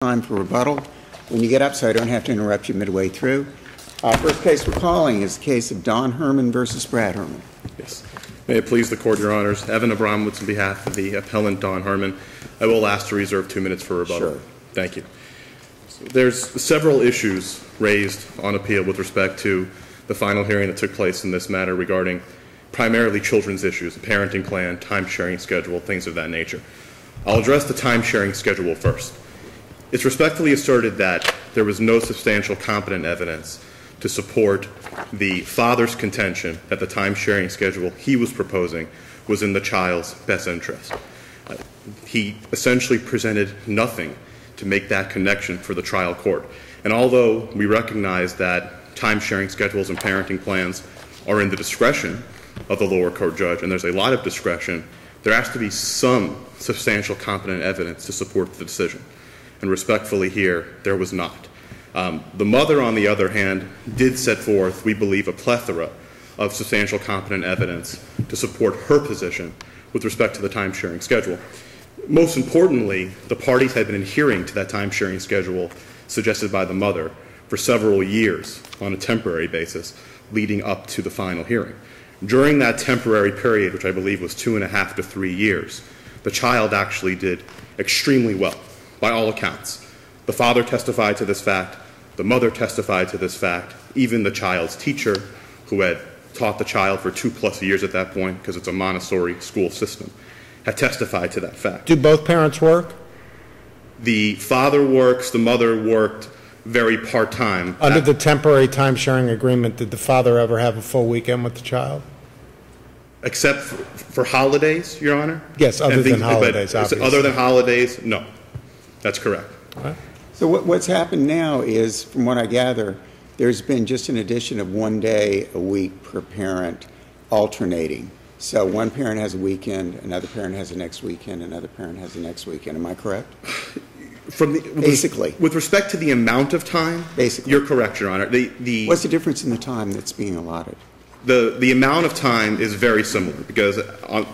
Time for rebuttal when you get up so I don't have to interrupt you midway through. First case we're calling is the case of Don Herman versus Brad Herman. Yes. May it please the Court, Your Honors. Evan Abramowitz on behalf of the appellant Don Herman. I will ask to reserve 2 minutes for rebuttal. Sure. Thank you. There's several issues raised on appeal with respect to the final hearing that took place in this matter regarding primarily children's issues, a parenting plan, time-sharing schedule, things of that nature. I'll address the time-sharing schedule first. It's respectfully asserted that there was no substantial competent evidence to support the father's contention that the time-sharing schedule he was proposing was in the child's best interest. He essentially presented nothing to make that connection for the trial court. And although we recognize that time-sharing schedules and parenting plans are in the discretion of the lower court judge, and there's a lot of discretion, there has to be some substantial competent evidence to support the decision. And respectfully here, there was not. The mother, on the other hand, did set forth, we believe, a plethora of substantial competent evidence to support her position with respect to the time-sharing schedule. Most importantly, the parties had been adhering to that time-sharing schedule suggested by the mother for several years on a temporary basis leading up to the final hearing. During that temporary period, which I believe was 2.5 to 3 years, the child actually did extremely well. By all accounts. The father testified to this fact, the mother testified to this fact, even the child's teacher, who had taught the child for 2+ years at that point, because it's a Montessori school system, had testified to that fact. Do both parents work? The father works, the mother worked very part-time. Under the temporary time-sharing agreement, did the father ever have a full weekend with the child? Except for holidays, Your Honor? Yes, other than holidays, obviously. Other than holidays, no. That's correct. Right. So what's happened now is, from what I gather, there's been just an addition of 1 day a week per parent alternating. So one parent has a weekend, another parent has the next weekend, another parent has the next weekend. Am I correct? Basically. With respect to the amount of time, basically, you're correct, Your Honor. What's the difference in the time that's being allotted? The amount of time is very similar because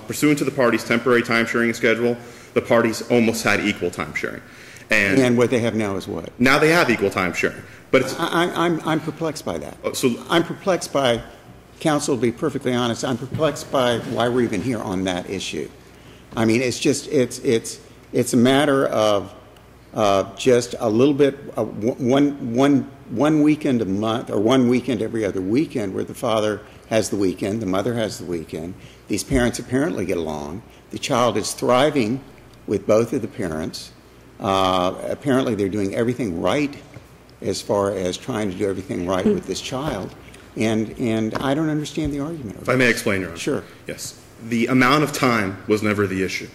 pursuant to the parties' temporary time-sharing schedule, the parties almost had equal time-sharing. And what they have now is what? Now they have equal time-sharing. But it's I'm perplexed by that. I'm perplexed by, counsel, to be perfectly honest, I'm perplexed by why we're even here on that issue. I mean, it's just, it's a matter of just a little bit, one weekend a month, or one weekend every other weekend, where the father has the weekend, the mother has the weekend. These parents apparently get along. The child is thriving with both of the parents. Apparently they're doing everything right as far as trying to do everything right with this child. And I don't understand the argument. If I may explain, Your Honor. Sure. Yes. The amount of time was never the issue.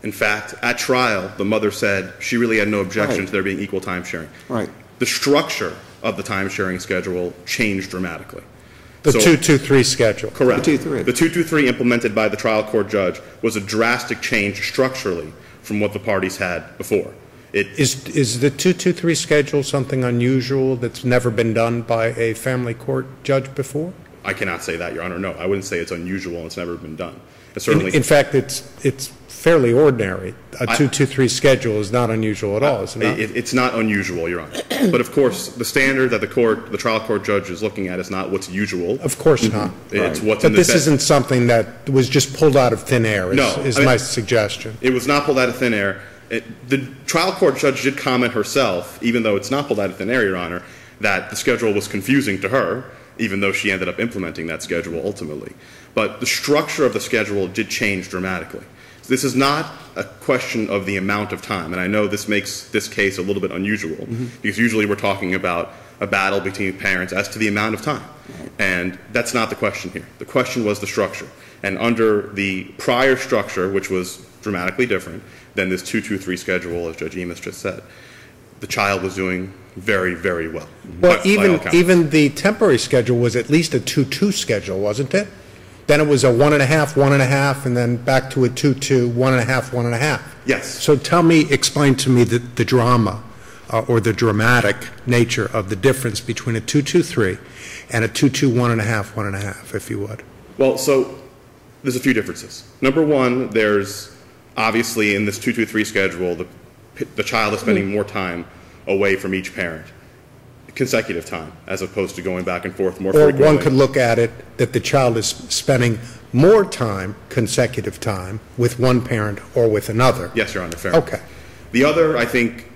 In fact, at trial, the mother said she really had no objection to there being equal time sharing. Right. The structure of the time sharing schedule changed dramatically. The 2-2-3 schedule. Correct. The 2-2-3. The 2-2-3 implemented by the trial court judge was a drastic change structurally from what the parties had before. Is the 2-2-3 schedule something unusual that's never been done by a family court judge before? I cannot say that, Your Honor. No, I wouldn't say it's unusual and it's never been done. Certainly, in fact, it's fairly ordinary. A 2-2-3 schedule is not unusual at all, is it not? It's not unusual, Your Honor. But of course, the standard that the trial court judge is looking at is not what's usual. Of course not. It's what's but in the this isn't something that was just pulled out of thin air, is my suggestion. It was not pulled out of thin air. The trial court judge did comment herself, even though it's not pulled out of thin air, Your Honor, that the schedule was confusing to her, even though she ended up implementing that schedule ultimately. But the structure of the schedule did change dramatically. This is not a question of the amount of time, and I know this makes this case a little bit unusual, because usually we're talking about a battle between parents as to the amount of time. And that's not the question here. The question was the structure. And under the prior structure, which was dramatically different than this 2-2-3 schedule, as Judge Emis just said, the child was doing very, very well. Well, even the temporary schedule was at least a 2-2 schedule, wasn't it? Then it was a 1.5, 1.5, and then back to a 2-2, 1.5, 1.5. Yes. So explain to me the drama or the dramatic nature of the difference between a 2-2-3 and a 2-2, 1.5, 1.5, if you would. Well, so there's a few differences. Number one, there's obviously in this 2-2-3 schedule, the the child is spending more time away from each parent, consecutive time, as opposed to going back and forth more frequently. Or one could look at it that the child is spending more time, consecutive time, with one parent or with another. Yes, Your Honor, fair. Okay. The other, I think,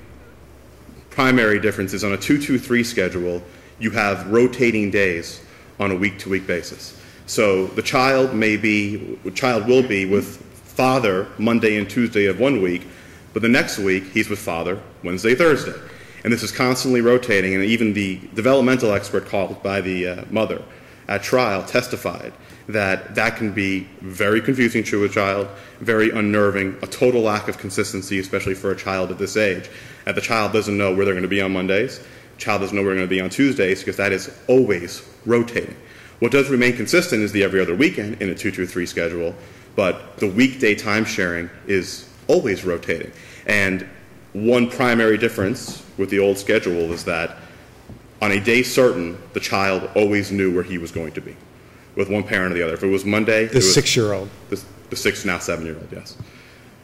primary difference is on a 2-2-3 schedule, you have rotating days on a week-to-week basis. So the child will be with father Monday and Tuesday of one week, but the next week he's with father Wednesday, Thursday. And this is constantly rotating, and even the developmental expert called by the mother at trial testified that that can be very confusing to a child, very unnerving, a total lack of consistency, especially for a child at this age. And the child doesn't know where they're going to be on Mondays, the child doesn't know where they're going to be on Tuesdays, because that is always rotating. What does remain consistent is the every other weekend in a 2-2-3 schedule, but the weekday time sharing is always rotating. And one primary difference with the old schedule is that on a day certain, the child always knew where he was going to be, with one parent or the other. If it was Monday... The 6-year-old. The 6, now 7-year-old, yes.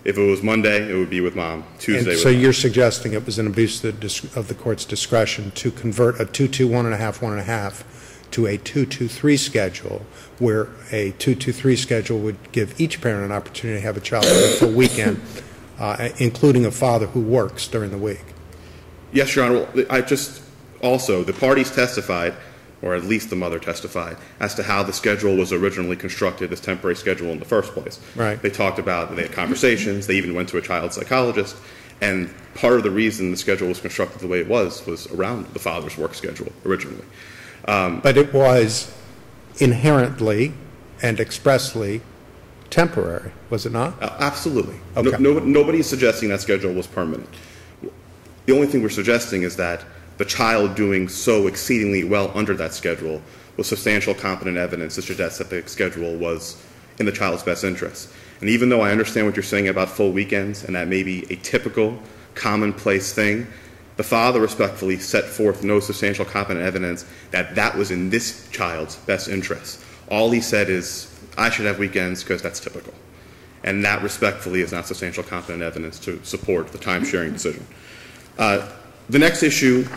If it was Monday, it would be with mom. Tuesday with so mom. You're suggesting it was an abuse of the court's discretion to convert a 2-2, 1.5, 1.5 to a 2-2-3 schedule, where a 2-2-3 schedule would give each parent an opportunity to have a child for a full weekend, including a father who works during the week. Yes, Your Honor. Also, the parties testified, or at least the mother testified, as to how the schedule was originally constructed, this temporary schedule in the first place. Right. They talked about, they had conversations, they even went to a child psychologist, and part of the reason the schedule was constructed the way it was around the father's work schedule originally. But it was inherently and expressly temporary, was it not? Absolutely. Okay. Nobody is suggesting that schedule was permanent. The only thing we're suggesting is that the child doing so exceedingly well under that schedule was substantial competent evidence to suggest that the schedule was in the child's best interest. And even though I understand what you're saying about full weekends, and that may be a typical, commonplace thing, the father respectfully set forth no substantial competent evidence that that was in this child's best interest. All he said is, I should have weekends because that's typical. And that respectfully is not substantial competent evidence to support the time-sharing decision. The next issue...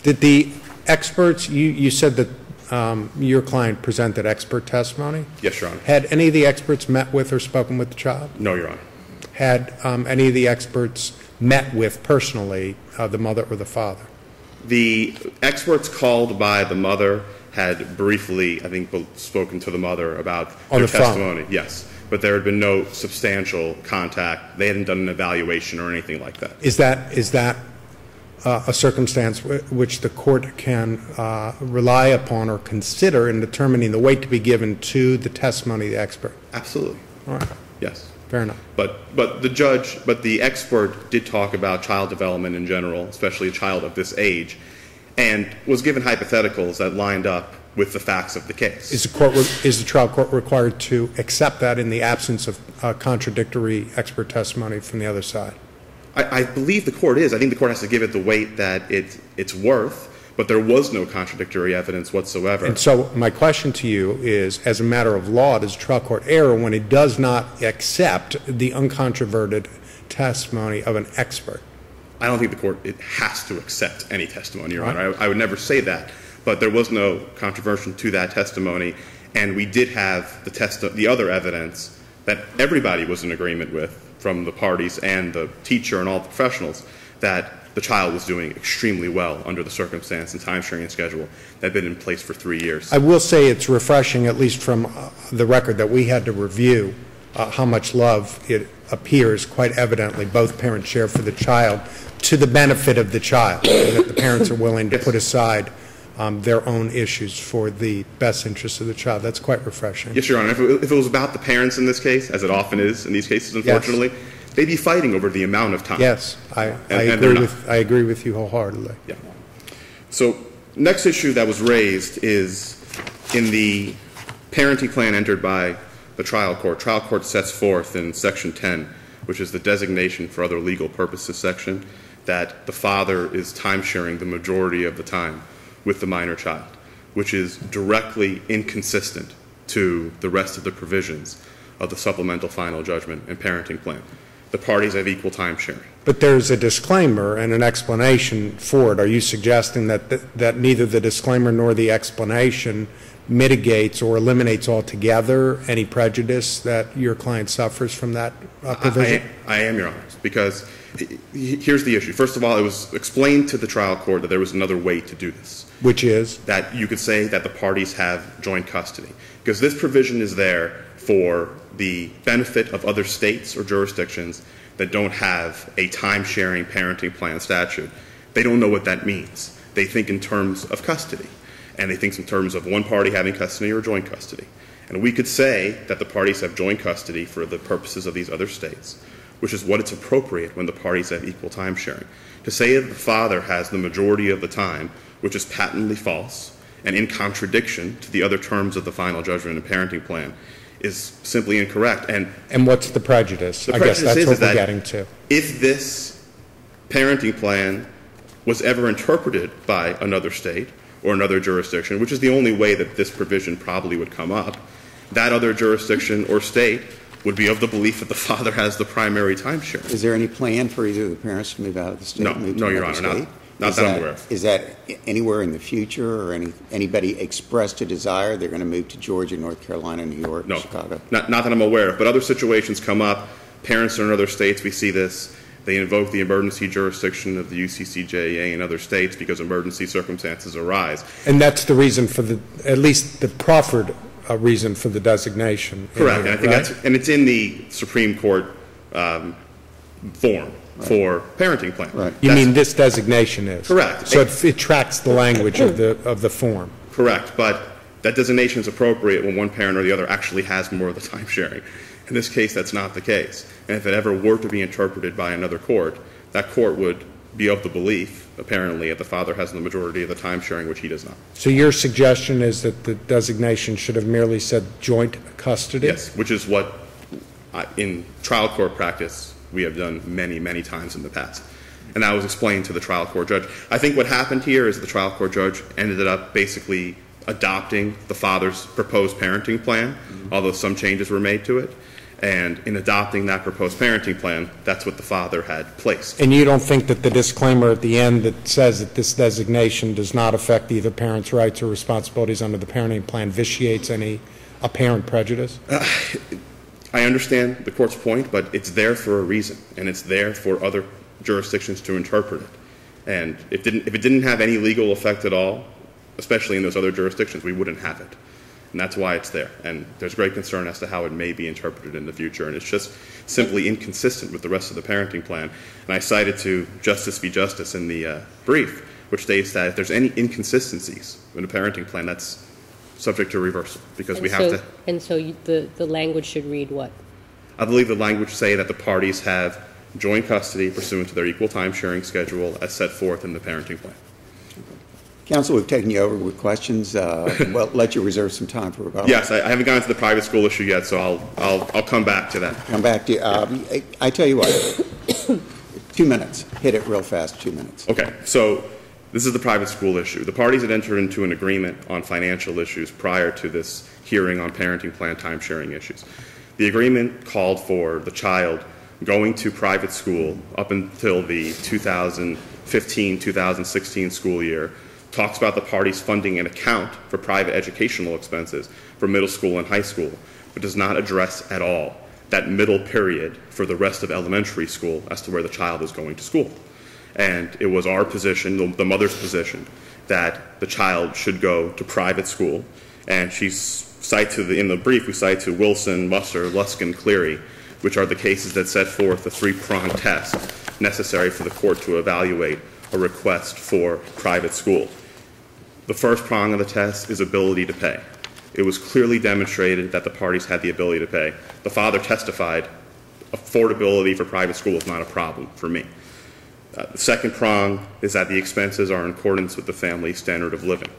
Did the experts, you said that your client presented expert testimony? Yes, Your Honor. Had any of the experts met with or spoken with the child? No, Your Honor. Had any of the experts met with personally the mother or the father? The experts called by the mother had briefly, I think, spoken to the mother about their testimony. Yes, but there had been no substantial contact. They hadn't done an evaluation or anything like that. Is that a circumstance which the court can rely upon or consider in determining the weight to be given to the testimony of the expert? Absolutely. All right. Yes. Fair enough. But the expert did talk about child development in general, especially a child of this age, and was given hypotheticals that lined up with the facts of the case. Is the trial court required to accept that in the absence of contradictory expert testimony from the other side? I believe the court is. I think the court has to give it the weight that it's worth, but there was no contradictory evidence whatsoever. And so my question to you is, as a matter of law, does the trial court err when it does not accept the uncontroverted testimony of an expert? I don't think the court has to accept any testimony, Your Honor. I would never say that, but there was no controversy to that testimony, and we did have the other evidence that everybody was in agreement with, from the parties and the teacher and all the professionals, that the child was doing extremely well under the circumstance and time-sharing schedule that had been in place for 3 years. I will say it's refreshing, at least from the record that we had to review, how much love it appears quite evidently both parents share for the child to the benefit of the child, and that the parents are willing to put aside their own issues for the best interest of the child. That's quite refreshing. Yes, Your Honor. If it was about the parents in this case, as it often is in these cases, unfortunately, they'd be fighting over the amount of time. Yes, I agree with you wholeheartedly. Yeah. So, next issue that was raised is in the parenting plan entered by the trial court. Trial court sets forth in Section 10, which is the designation for other legal purposes section, that the father is time-sharing the majority of the time with the minor child, which is directly inconsistent to the rest of the provisions of the Supplemental Final Judgment and Parenting Plan. The parties have equal time sharing. But there's a disclaimer and an explanation for it. Are you suggesting that neither the disclaimer nor the explanation mitigates or eliminates altogether any prejudice that your client suffers from that provision? I am, Your Honor, because here's the issue. First of all, it was explained to the trial court that there was another way to do this. Which is? That you could say that the parties have joint custody. Because this provision is there for the benefit of other states or jurisdictions that don't have a time-sharing parenting plan statute. They don't know what that means. They think in terms of custody. And they think in terms of one party having custody or joint custody. And we could say that the parties have joint custody for the purposes of these other states, which is what it's appropriate when the parties have equal time sharing. To say that the father has the majority of the time, which is patently false and in contradiction to the other terms of the final judgment and parenting plan, is simply incorrect. And what's the prejudice? I guess that's what we're getting to. If this parenting plan was ever interpreted by another state or another jurisdiction, which is the only way that this provision probably would come up, that other jurisdiction or state would be of the belief that the father has the primary time sharing. Is there any plan for either of the parents to move out of the state? No, Your Honor, not that I'm aware of. Is that anywhere in the future, or anybody expressed a desire they're going to move to Georgia, North Carolina, New York, Chicago? Not that I'm aware of, but other situations come up. Parents are in other states. We see this. They invoke the emergency jurisdiction of the UCCJA in other states because emergency circumstances arise. And that's the reason for at least the proffered reason for the designation. Correct. And I think and it's in the Supreme Court form for parenting plan. Right. You mean this designation is? Correct. So it tracks the language of the form. Correct. But that designation is appropriate when one parent or the other actually has more of the time sharing. In this case, that's not the case. And if it ever were to be interpreted by another court, that court would be of the belief, apparently, that the father has the majority of the time sharing, which he does not. So your suggestion is that the designation should have merely said joint custody? Yes, which is what, in trial court practice, we have done many, many times in the past. And that was explained to the trial court judge. I think what happened here is the trial court judge ended up basically adopting the father's proposed parenting plan, although some changes were made to it. And in adopting that proposed parenting plan, that's what the father had placed. And you don't think that the disclaimer at the end that says that this designation does not affect either parent's rights or responsibilities under the parenting plan vitiates any apparent prejudice? I understand the court's point, but it's there for a reason, and it's there for other jurisdictions to interpret it. And if it didn't have any legal effect at all, especially in those other jurisdictions, we wouldn't have it. And that's why it's there. And there's great concern as to how it may be interpreted in the future. And it's just simply inconsistent with the rest of the parenting plan. And I cited to Justice v. Justice in the brief, which states that if there's any inconsistencies in a parenting plan, that's subject to reversal because we have to. And so the language should read what? I believe the language say that the parties have joint custody pursuant to their equal time sharing schedule as set forth in the parenting plan. Counsel, we've taken you over with questions. Well, let you reserve some time for rebuttal. Yes, I haven't gotten to the private school issue yet, so I'll come back to that. Come back to you. I tell you what, 2 minutes. Hit it real fast, 2 minutes. Okay, so this is the private school issue. The parties had entered into an agreement on financial issues prior to this hearing on parenting plan time sharing issues. The agreement called for the child going to private school up until the 2015-2016 school year, talks about the parties funding an account for private educational expenses for middle school and high school, but does not address at all that middle period for the rest of elementary school as to where the child is going to school. And it was our position, the mother's position, that the child should go to private school. And she cites in the brief, we cite to Wilson, Musser, Luskin, Cleary, which are the cases that set forth the three-prong test necessary for the court to evaluate a request for private school. The first prong of the test is ability to pay. It was clearly demonstrated that the parties had the ability to pay. The father testified affordability for private school is not a problem for me. The second prong is that the expenses are in accordance with the family standard of living.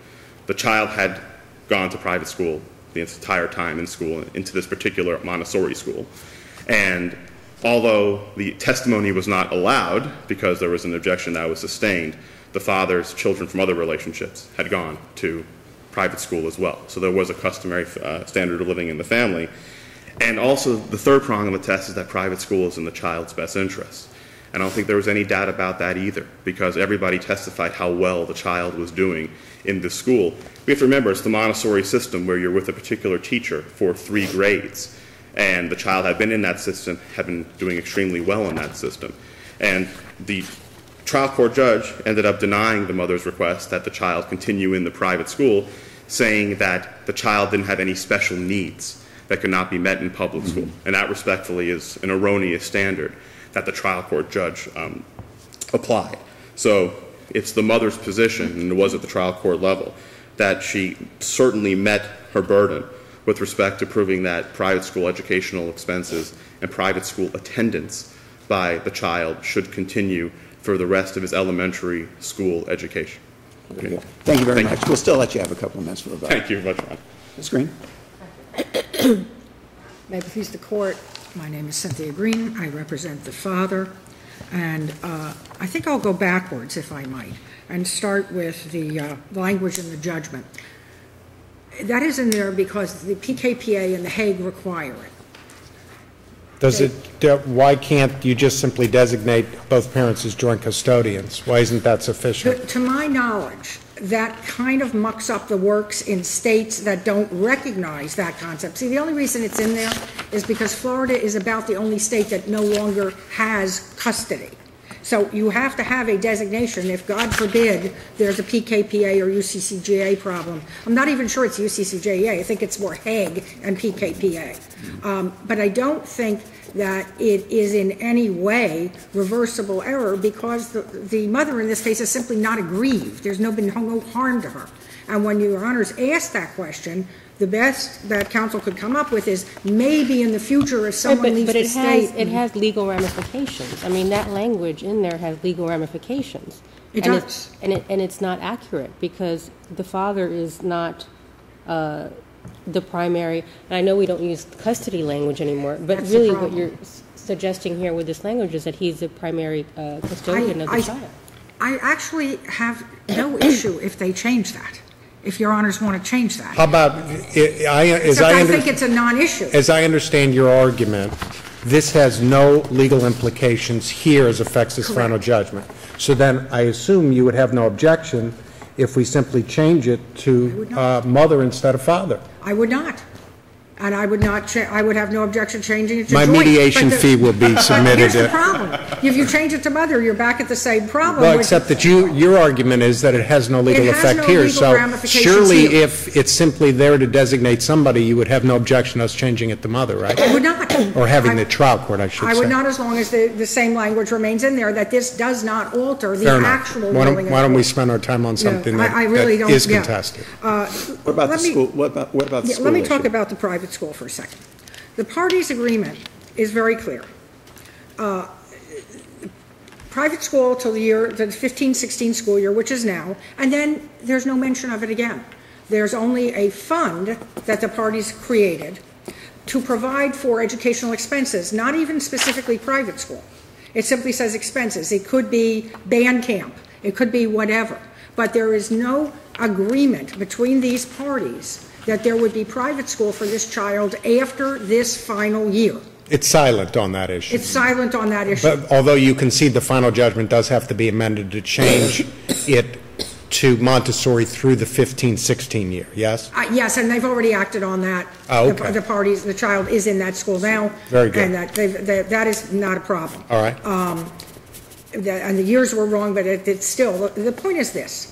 The child had gone to private school the entire time in school, into this particular Montessori school. And although the testimony was not allowed because there was an objection that was sustained, the father's children from other relationships had gone to private school as well. So there was a customary standard of living in the family. And also the third prong of the test is that private school is in the child's best interest. I don't think there was any doubt about that either, because everybody testified how well the child was doing in the school. We have to remember, it's the Montessori system where you're with a particular teacher for 3 grades, and the child had been in that system, had been doing extremely well in that system. And the trial court judge ended up denying the mother's request that the child continue in the private school, saying that the child didn't have any special needs that could not be met in public school. And that respectfully is an erroneous standard that the trial court judge applied. So it's the mother's position, and it was at the trial court level, that she certainly met her burden with respect to proving that private school educational expenses and private school attendance by the child should continue for the rest of his elementary school education. Okay. Thank you very much. We'll still let you have a couple of minutes for rebuttal. Thank you very much, Ron. Ms. Green. May it please the court, my name is Cynthia Green. I represent the father, and I think I'll go backwards, if I might, and start with the language in the judgment. That is in there because the PKPA and the Hague require it. Why can't you just simply designate both parents as joint custodians? Why isn't that sufficient? To my knowledge, that kind of mucks up the works in states that don't recognize that concept. See, the only reason it's in there is because Florida is about the only state that no longer has custody. So you have to have a designation if, God forbid, there's a PKPA or UCCJA problem. I'm not even sure it's UCCJA. I think it's more Hague and PKPA. But I don't think that it is in any way reversible error because the mother in this case is simply not aggrieved. There's been no harm to her. And when your honors ask that question, the best that counsel could come up with is maybe in the future if someone leaves the state. But it has legal ramifications. I mean, that language in there has legal ramifications. It does. And it's not accurate because the father is not the primary. And I know we don't use custody language anymore, but That's really what you're suggesting here with this language is that he's the primary custodian of the child. I actually have no issue if they change that. If your honors want to change that. How about, I think it's a non-issue. As I understand your argument, this has no legal implications here as affects this final judgment. So then I assume you would have no objection if we simply change it to mother instead of father. I would not. And I would not. I would have no objection changing it to my joint. mediation fee will be submitted. Here's the problem: if you change it to mother, you're back at the same problem. Well, except that your argument is that it has no legal effect here. So surely, if it's simply there to designate somebody, you would have no objection to us changing it to mother, right? I would not. Or having the trial court, I should say. I would not, as long as the same language remains in there. That this does not alter the actual ruling. Why don't we spend our time on something that is contested? What about the school? What about the school? Let me talk about the private school for a second. The parties' agreement is very clear. Private school till the 15-16 school year, which is now, and then there's no mention of it again. There's only a fund that the parties created to provide for educational expenses, not even specifically private school. It simply says expenses. It could be band camp. It could be whatever. But there is no agreement between these parties that there would be private school for this child after this final year. It's silent on that issue. It's silent on that issue. But although you concede the final judgment does have to be amended to change it to Montessori through the 15-16 year, yes? Yes, and they've already acted on that. Oh, okay. The child is in that school now. Very good. And that is not a problem. All right. And the years were wrong, but it's still, the point is this.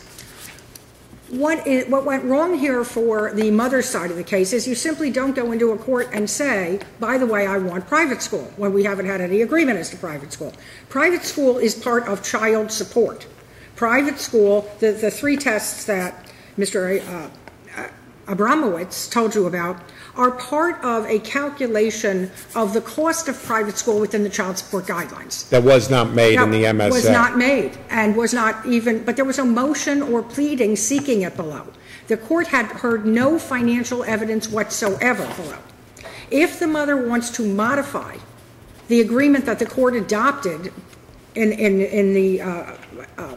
What went wrong here for the mother's side of the case is you simply don't go into a court and say, by the way, I want private school, when we haven't had any agreement as to private school. Private school is part of child support. Private school, the 3 tests that Mr. Abramowitz told you about, are part of a calculation of the cost of private school within the child support guidelines. That was not made in the MSA. Was not made, and was not even, but there was a motion or pleading seeking it below. The court had heard no financial evidence whatsoever below. If the mother wants to modify the agreement that the court adopted in the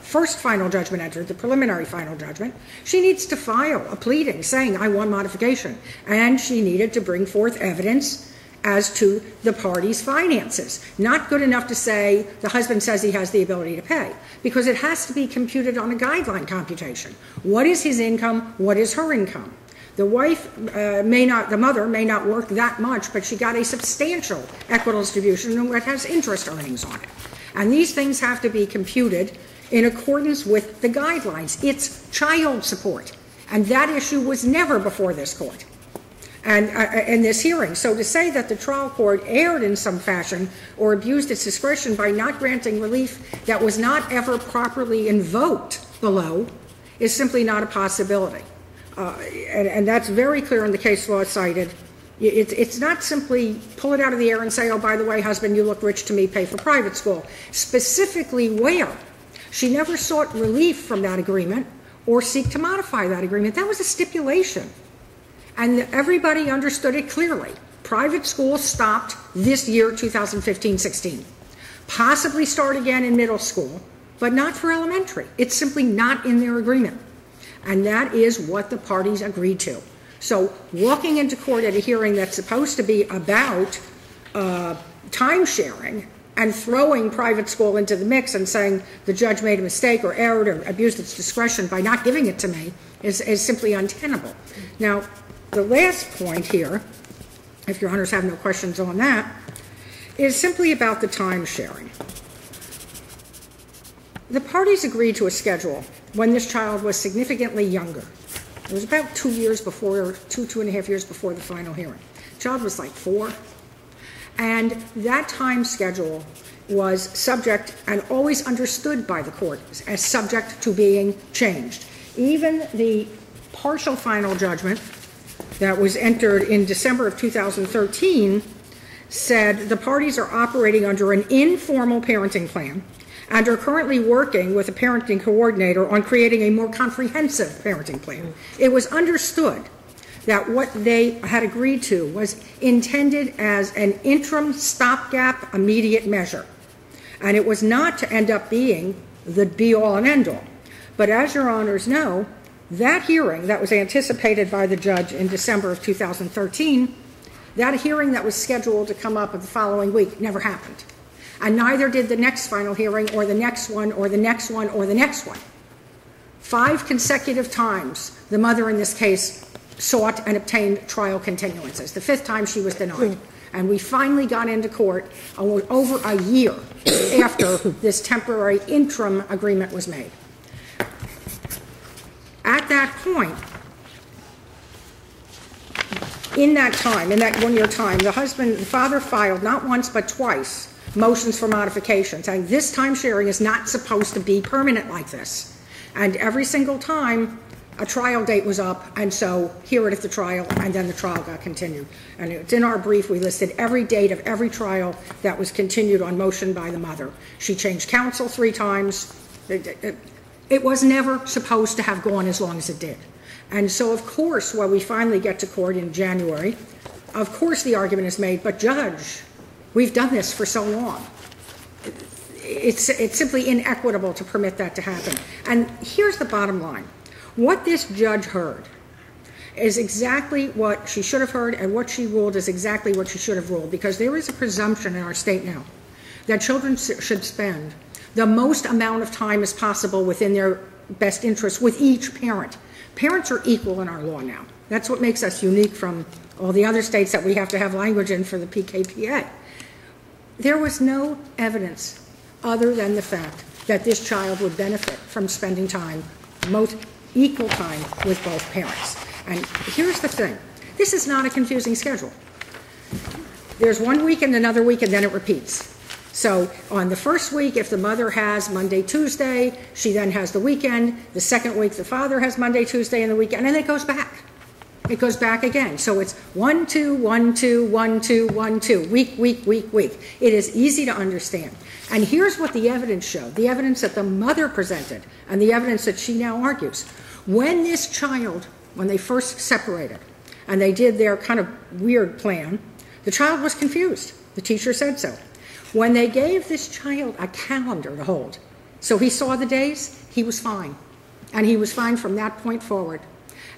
first final judgment entered, the preliminary final judgment, she needs to file a pleading saying, I want modification. And she needed to bring forth evidence as to the party's finances. Not good enough to say the husband says he has the ability to pay, because it has to be computed on a guideline computation. What is his income? What is her income? The the mother may not work that much, but she got a substantial equitable distribution and it has interest earnings on it. And these things have to be computed in accordance with the guidelines. It's child support. And that issue was never before this court and in this hearing. So to say that the trial court erred in some fashion or abused its discretion by not granting relief that was not ever properly invoked below is simply not a possibility. And that's very clear in the case law cited. It's not simply pull it out of the air and say, oh, by the way, husband, you look rich to me, pay for private school. Specifically where? She never sought relief from that agreement or seek to modify that agreement. That was a stipulation. And everybody understood it clearly. Private school stopped this year, 2015-16. Possibly start again in middle school, but not for elementary. It's simply not in their agreement. And that is what the parties agreed to. So walking into court at a hearing that's supposed to be about time sharing and throwing private school into the mix and saying the judge made a mistake or erred or abused its discretion by not giving it to me is simply untenable. Now, the last point here, if your honors have no questions on that, is simply about the time sharing. The parties agreed to a schedule when this child was significantly younger. It was about 2 years before, two and a half years before the final hearing. The child was like 4. And that time schedule was subject and always understood by the court as subject to being changed. Even the partial final judgment that was entered in December of 2013 said the parties are operating under an informal parenting plan and are currently working with a parenting coordinator on creating a more comprehensive parenting plan. It was understood that what they had agreed to was intended as an interim stopgap immediate measure. And it was not to end up being the be-all and end-all. But as your honors know, that hearing that was anticipated by the judge in December of 2013, that hearing that was scheduled to come up the following week never happened. And neither did the next final hearing or the next one or the next one or the next one. 5 consecutive times the mother in this case sought and obtained trial continuances. The 5th time she was denied. And we finally got into court over a year after this temporary interim agreement was made. At that point, in that time, in that 1 year time, the father filed not once but twice motions for modification, saying this time sharing is not supposed to be permanent like this. And every single time, a trial date was up, and so hear it at the trial, and then the trial got continued. And it's in our brief, we listed every date of every trial that was continued on motion by the mother. She changed counsel 3 times. It was never supposed to have gone as long as it did. And so, of course, when we finally get to court in January, of course the argument is made, but Judge, we've done this for so long. It's simply inequitable to permit that to happen. And here's the bottom line. What this judge heard is exactly what she should have heard, and what she ruled is exactly what she should have ruled, because there is a presumption in our state now that children should spend the most amount of time as possible within their best interest with each parent. Parents are equal in our law now. That's what makes us unique from all the other states that we have to have language in for the PKPA. There was no evidence other than the fact that this child would benefit from spending time, most equal time, with both parents. And here's the thing. This is not a confusing schedule. There's 1 week and another week, and then it repeats. So on the first week, if the mother has Monday, Tuesday, she then has the weekend. The second week, the father has Monday, Tuesday, and the weekend, and then it goes back. It goes back again. So it's 1, 2, 1, 2, 1, 2, 1, 2, week, week, week, week. It is easy to understand. And here's what the evidence showed, the evidence that the mother presented and the evidence that she now argues. When this child, when they first separated and they did their kind of weird plan, the child was confused. The teacher said so. When they gave this child a calendar to hold, so he saw the days, he was fine. And he was fine from that point forward.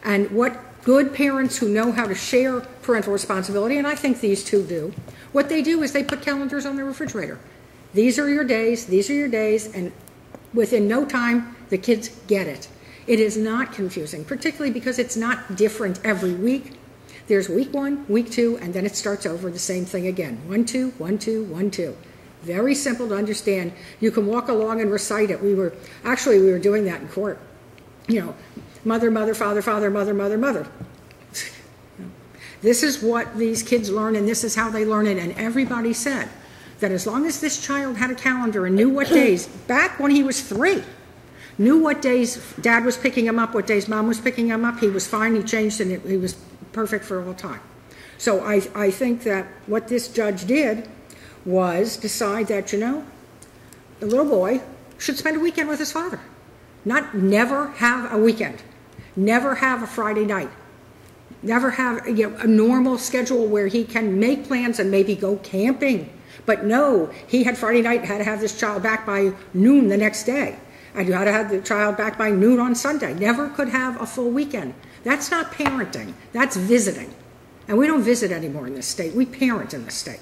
And what good parents who know how to share parental responsibility, and I think these two do, what they do is they put calendars on their refrigerator. These are your days, and within no time, the kids get it. It is not confusing, particularly because it's not different every week. There's week 1, week 2, and then it starts over the same thing again. 1, 2, 1, 2, 1, 2. Very simple to understand. You can walk along and recite it. We were doing that in court. You know, mother, mother, father, father, mother, mother, mother. This is what these kids learn, and this is how they learn it. And everybody said that as long as this child had a calendar and knew what days, back when he was 3, knew what days dad was picking him up, what days mom was picking him up, he was fine, he changed, and he was perfect for all time. So I think that what this judge did was decide that, you know, the little boy should spend a weekend with his father. Never have a weekend. Never have a Friday night. Never have a normal schedule where he can make plans and maybe go camping. But no, he had Friday night, had to have this child back by noon the next day. And you had to have the child back by noon on Sunday. Never could have a full weekend. That's not parenting. That's visiting. And we don't visit anymore in this state. We parent in this state.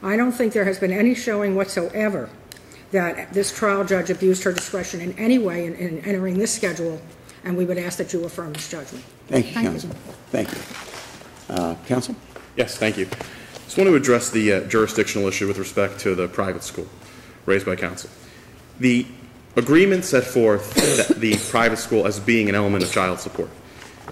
I don't think there has been any showing whatsoever that this trial judge abused her discretion in any way in entering this schedule, and we would ask that you affirm this judgment. Thank you, counsel. Thank you. Counsel? Yes, thank you. I just want to address the jurisdictional issue with respect to the private school raised by counsel. The agreement set forth the private school as being an element of child support.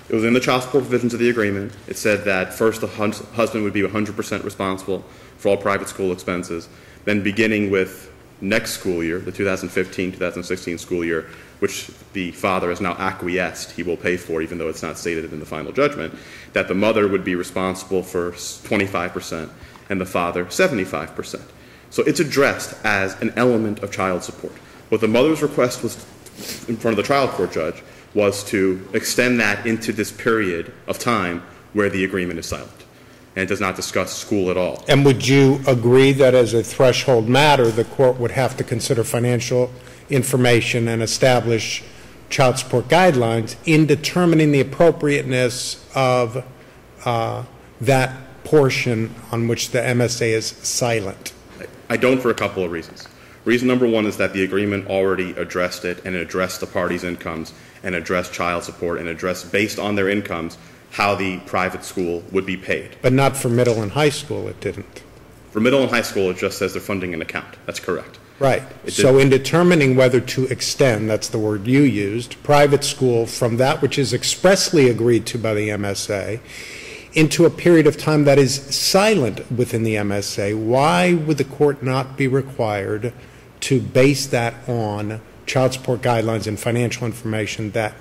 It was in the child support provisions of the agreement. It said that first the husband would be 100% responsible for all private school expenses, then beginning with next school year, the 2015-2016 school year, which the father has now acquiesced he will pay for, even though it's not stated in the final judgment, that the mother would be responsible for 25% and the father 75%. So it's addressed as an element of child support. What the mother's request was in front of the trial court judge was to extend that into this period of time where the agreement is silent and does not discuss school at all. And would you agree that as a threshold matter, the court would have to consider financial information and establish child support guidelines in determining the appropriateness of that portion on which the MSA is silent? I don't, for a couple of reasons. Reason number one is that the agreement already addressed it and addressed the parties' incomes and addressed child support and addressed, based on their incomes, how the private school would be paid. But not for middle and high school, it didn't. For middle and high school, it just says they're funding an account. That's correct. Right. So in determining whether to extend, that's the word you used, private school from that which is expressly agreed to by the MSA into a period of time that is silent within the MSA, why would the court not be required to base that on child support guidelines and financial information that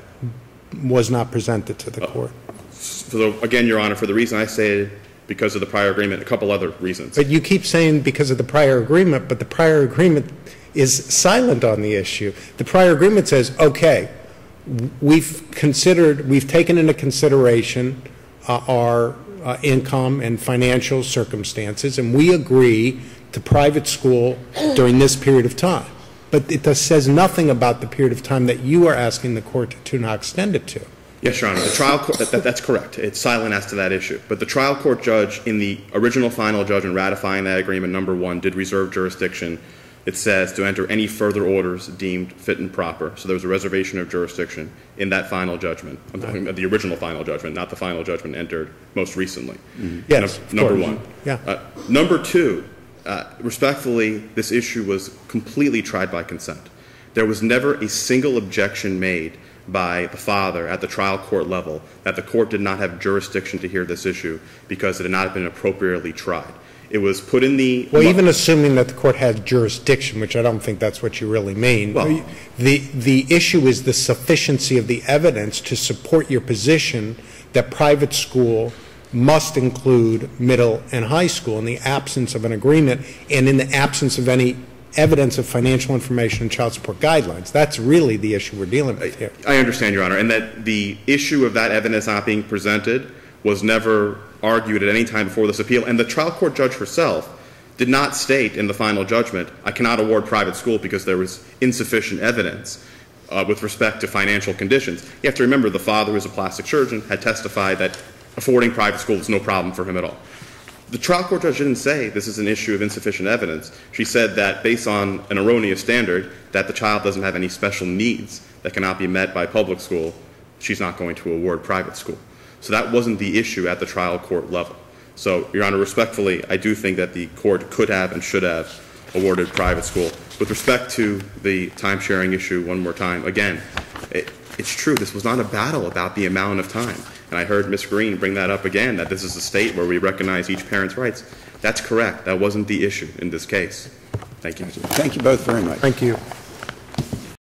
was not presented to the court? So again, Your Honor, for the reason I stated, because of the prior agreement, a couple other reasons. But you keep saying because of the prior agreement, but the prior agreement is silent on the issue. The prior agreement says, okay, we've taken into consideration our income and financial circumstances, and we agree to private school during this period of time. But it says nothing about the period of time that you are asking the court to not extend it to. Yes, Your Honor. The trial court, that's correct. It's silent as to that issue. But the trial court judge, in the original final judgment ratifying that agreement, number one, did reserve jurisdiction. It says to enter any further orders deemed fit and proper. So there was a reservation of jurisdiction in that final judgment. I'm talking about the original final judgment, not the final judgment entered most recently. Mm-hmm. Yes, number one. Yeah. Number two, respectfully, this issue was completely tried by consent. There was never a single objection made by the father at the trial court level that the court did not have jurisdiction to hear this issue because it had not been appropriately tried. It was put in the... Well, even assuming that the court had jurisdiction, which I don't think that's what you really mean, well, the issue is the sufficiency of the evidence to support your position that private school must include middle and high school in the absence of an agreement and in the absence of any evidence of financial information and child support guidelines. That's really the issue we're dealing with here. I understand, Your Honor, and that the issue of that evidence not being presented was never argued at any time before this appeal, and the trial court judge herself did not state in the final judgment, I cannot award private school because there was insufficient evidence with respect to financial conditions. You have to remember the father, who is a plastic surgeon, had testified that affording private school was no problem for him at all. The trial court judge didn't say this is an issue of insufficient evidence. She said that based on an erroneous standard, that the child doesn't have any special needs that cannot be met by public school, she's not going to award private school. So that wasn't the issue at the trial court level. So, Your Honor, respectfully, I do think that the court could have and should have awarded private school. With respect to the time-sharing issue, one more time, again, it's true, this was not a battle about the amount of time. And I heard Ms. Green bring that up again, that this is a state where we recognize each parent's rights. That's correct. That wasn't the issue in this case. Thank you. Thank you both very much. Thank you.